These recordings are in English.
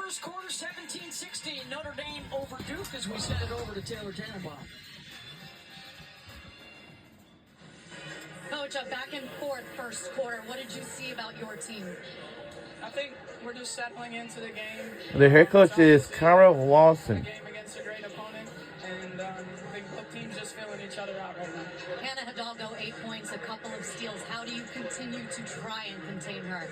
first quarter, 17-16. Notre Dame over Duke as we send it over to Taylor Tannenbaum. Coach, a back and forth first quarter. What did you see about your team? I think we're just settling into the game. The head coach is Kara Lawson. A game against a great opponent, and I think both teams just feeling each other out right now. Hannah Hidalgo, 8 points, a couple of steals. How do you continue to try and contain her?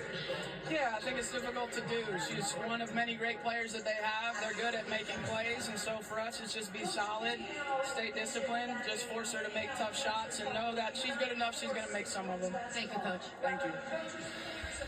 Yeah, I think it's difficult to do. She's one of many great players that they have. They're good at making plays, and so for us, it's just be solid, stay disciplined, just force her to make tough shots, and know that she's good enough, she's going to make some of them. Thank you, Coach. Thank you.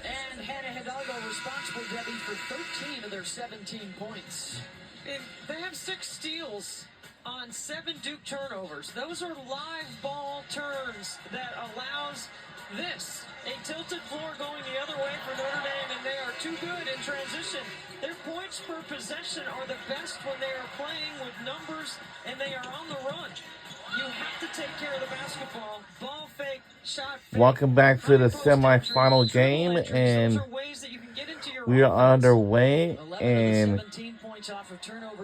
And Hannah Hidalgo responsible, Debbie, for 13 of their 17 points. And they have 6 steals on 7 Duke turnovers. Those are live ball turns that allows this, a tilted floor going the other way for Notre Dame, and they are too good in transition. Their points per possession are the best when they are playing with numbers and they are on the run. You have to take care of the basketball. Ball fake, shot fake. Welcome back to the semifinal game, and we are underway in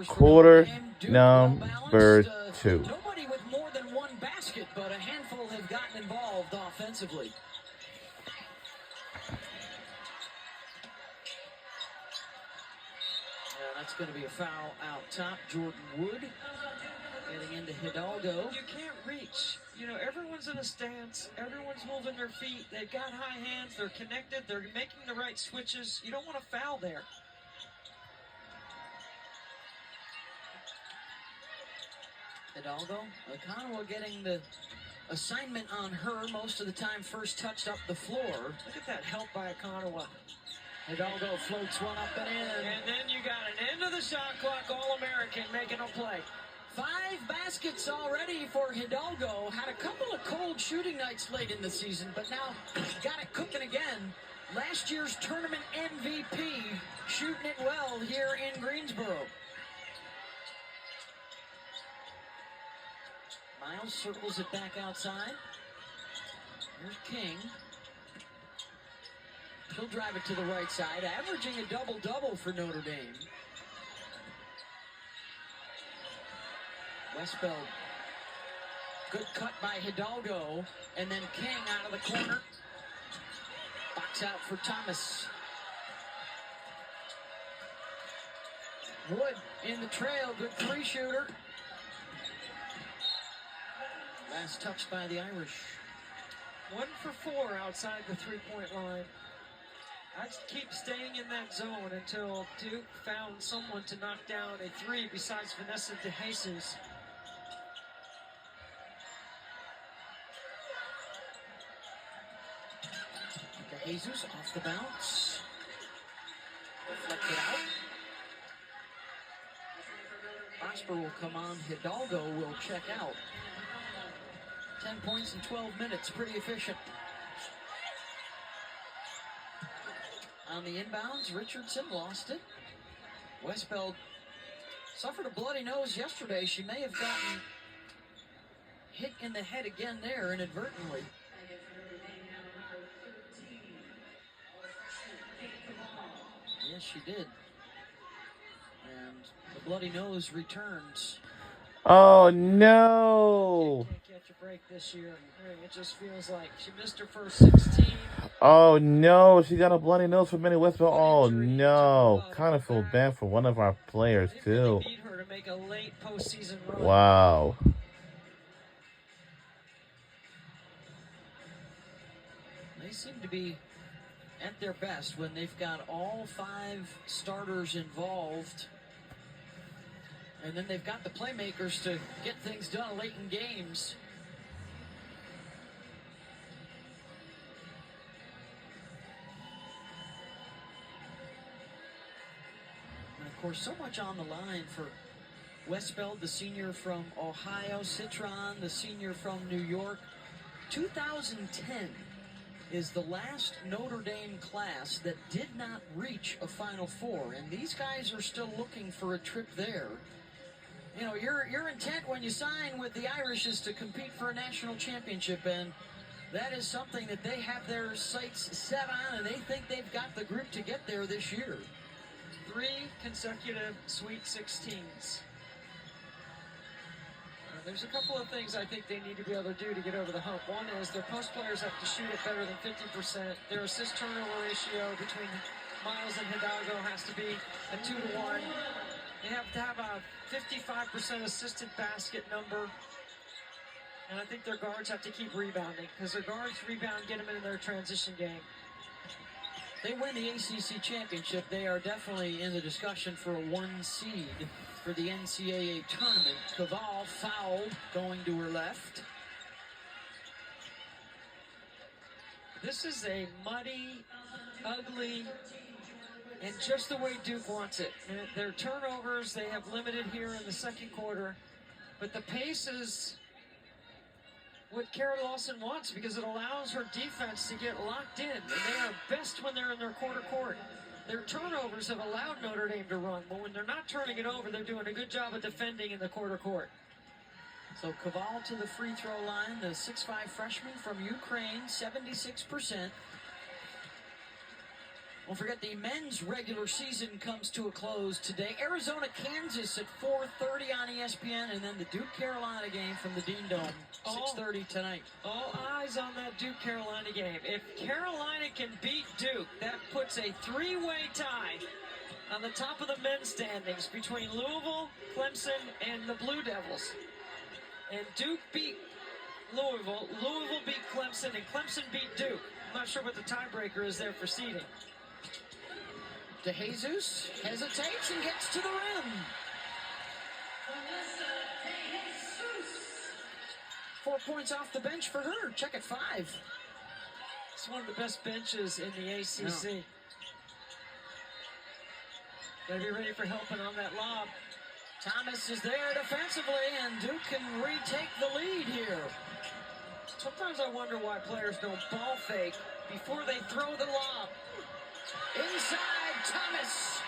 quarter number 2. Nobody with more than one basket, but a handful have gotten involved offensively. That's going to be a foul out top. Jordan Wood getting into Hidalgo. You can't reach. You know, everyone's in a stance. Everyone's moving their feet. They've got high hands. They're connected. They're making the right switches. You don't want to foul there. Hidalgo, Okonowa getting the assignment on her most of the time. First touched up the floor. Look at that help by Okonowa. Hidalgo floats one up and in. And then you got an end of the shot clock All-American making a play. 5 baskets already for Hidalgo. Had a couple of cold shooting nights late in the season, but now got it cooking again. Last year's tournament MVP, shooting it well here in Greensboro. Miles circles it back outside. Here's King. He'll drive it to the right side, averaging a double-double for Notre Dame. Westbeld. Good cut by Hidalgo, and then King out of the corner. Box out for Thomas. Wood in the trail, good 3-shooter. Last touch by the Irish. 1 for 4 outside the 3-point line. I'd keep staying in that zone until Duke found someone to knock down a 3 besides Vanessa DeJesus. DeJesus off the bounce. Deflected out. Prosper will come on. Hidalgo will check out. 10 points in 12 minutes. Pretty efficient. On the inbounds, Richardson lost it. Westbeld suffered a bloody nose yesterday. She may have gotten hit in the head again there inadvertently. Yes, she did. And the bloody nose returns. Oh, no. Can't catch a break this year. It just feels like she missed her first 16. Oh, no. She got a bloody nose for Minnie Westbeld. Oh, no. Kind of feel bad for one of our players, too. Beat her to make a late postseason run. Wow. They seem to be at their best when they've got all 5 starters involved. And then they've got the playmakers to get things done late in games. And of course, so much on the line for Westbeld, the senior from Ohio, Citron, the senior from New York. 2010 is the last Notre Dame class that did not reach a Final Four, and these guys are still looking for a trip there. You know, your intent when you sign with the Irish is to compete for a national championship, and that is something that they have their sights set on, and they think they've got the group to get there this year. 3 consecutive Sweet 16s. There's a couple of things I think they need to be able to do to get over the hump. One is their post players have to shoot it better than 50%. Their assist turnover ratio between Miles and Hidalgo has to be a 2-to-1. They have to have a 55% assisted basket number. And I think their guards have to keep rebounding, because their guards rebound, get them into their transition game. They win the ACC championship, they are definitely in the discussion for a 1 seed for the NCAA tournament. Caval fouled, going to her left. This is a muddy, ugly, and just the way Duke wants it. And their turnovers, they have limited here in the second quarter, but the pace is what Kara Lawson wants, because it allows her defense to get locked in, and they are best when they're in their quarter court. Their turnovers have allowed Notre Dame to run, but when they're not turning it over, they're doing a good job of defending in the quarter court. So Caval to the free throw line, the 6'5" freshman from Ukraine, 76%. Don't forget the men's regular season comes to a close today. Arizona, Kansas at 4:30 on ESPN, and then the Duke Carolina game from the Dean Dome, 6:30 tonight. All eyes on that Duke Carolina game. If Carolina can beat Duke, that puts a 3-way tie on the top of the men's standings between Louisville, Clemson, and the Blue Devils. And Duke beat Louisville, Louisville beat Clemson, and Clemson beat Duke. I'm not sure what the tiebreaker is there for seeding. DeJesus hesitates and gets to the rim. 4 points off the bench for her. Check at 5. It's one of the best benches in the ACC. No. Gotta be ready for helping on that lob. Thomas is there defensively, and Duke can retake the lead here. Sometimes I wonder why players don't ball fake before they throw the lob. Inside, Thomas.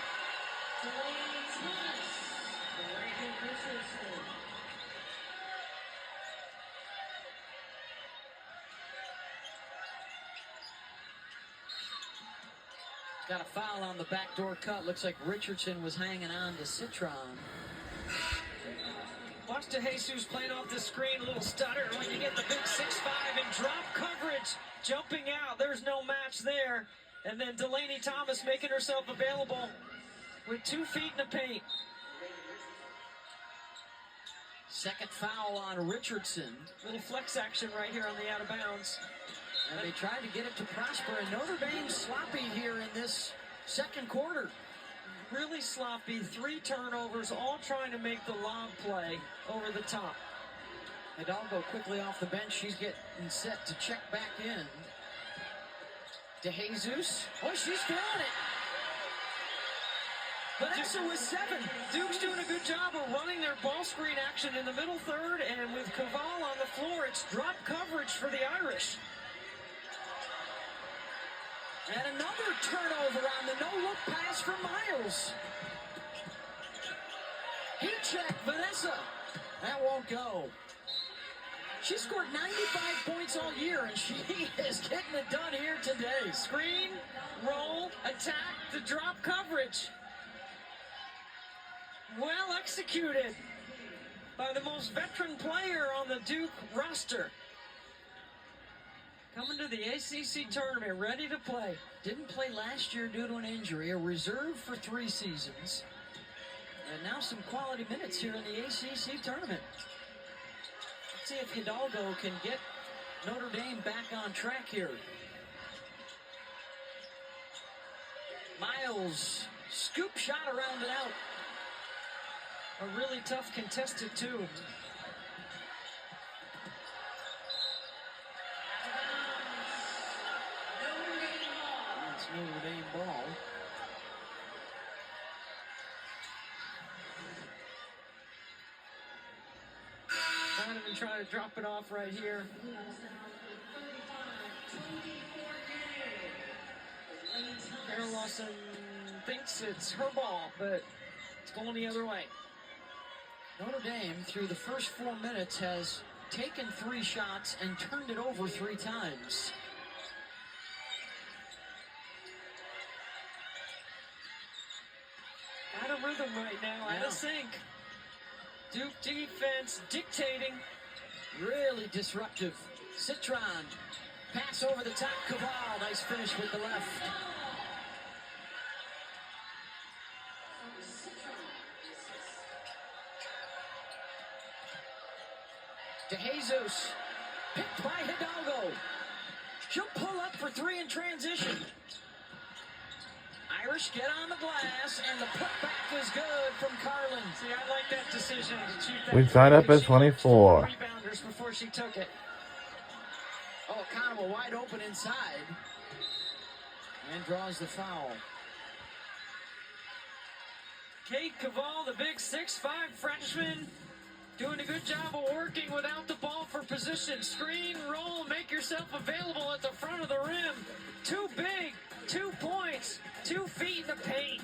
Got a foul on the backdoor cut. Looks like Richardson was hanging on to Citron. Watch DeJesus playing off the screen, a little stutter when you get the big 6'5" and drop coverage. Jumping out, there's no match there. And then Delaney Thomas making herself available with 2 feet in the paint. Second foul on Richardson. Little flex action right here on the out of bounds. And they tried to get it to Prosper, and Notre Dame sloppy here in this second quarter. Really sloppy, 3 turnovers, all trying to make the lob play over the top. Hidalgo quickly off the bench. She's getting set to check back in. DeJesus. Oh, she's feeling it. Vanessa with 7. Duke's doing a good job of running their ball screen action in the middle third, and with Caval on the floor, it's drop coverage for the Irish. And another turnover on the no-look pass from Miles. Heat check, Vanessa. That won't go. She scored 95 points all year, and she is getting it done here today. Screen, roll, attack, the drop coverage. Well executed by the most veteran player on the Duke roster. Coming to the ACC tournament, ready to play. Didn't play last year due to an injury, a reserve for 3 seasons. And now some quality minutes here in the ACC tournament. Let's see if Hidalgo can get Notre Dame back on track here. Miles, scoop shot around and out. A really tough contested, too. It's Notre Dame ball. Donovan trying to drop it off right here. Kara Lawson thinks it's her ball, but it's going the other way. Notre Dame, through the first 4 minutes, has taken 3 shots and turned it over 3 times. Out of rhythm right now, out Yeah. of sync. Duke defense dictating. Really disruptive. Citron. Pass over the top. Cabal. Nice finish with the left. DeJesus. Picked by Hidalgo. She'll pull up for three in transition. Irish get on the glass, and the putback is good from Carlin. See, I like that decision to shoot that. We tied up at She 24. Rebounders before she took it. Oh, Economo wide open inside. And draws the foul. Kate Caval, the big 6'5" freshman, doing a good job of working without the ball for position. Screen, roll, make yourself available at the front of the rim. Too big, 2 points, 2 feet in the paint.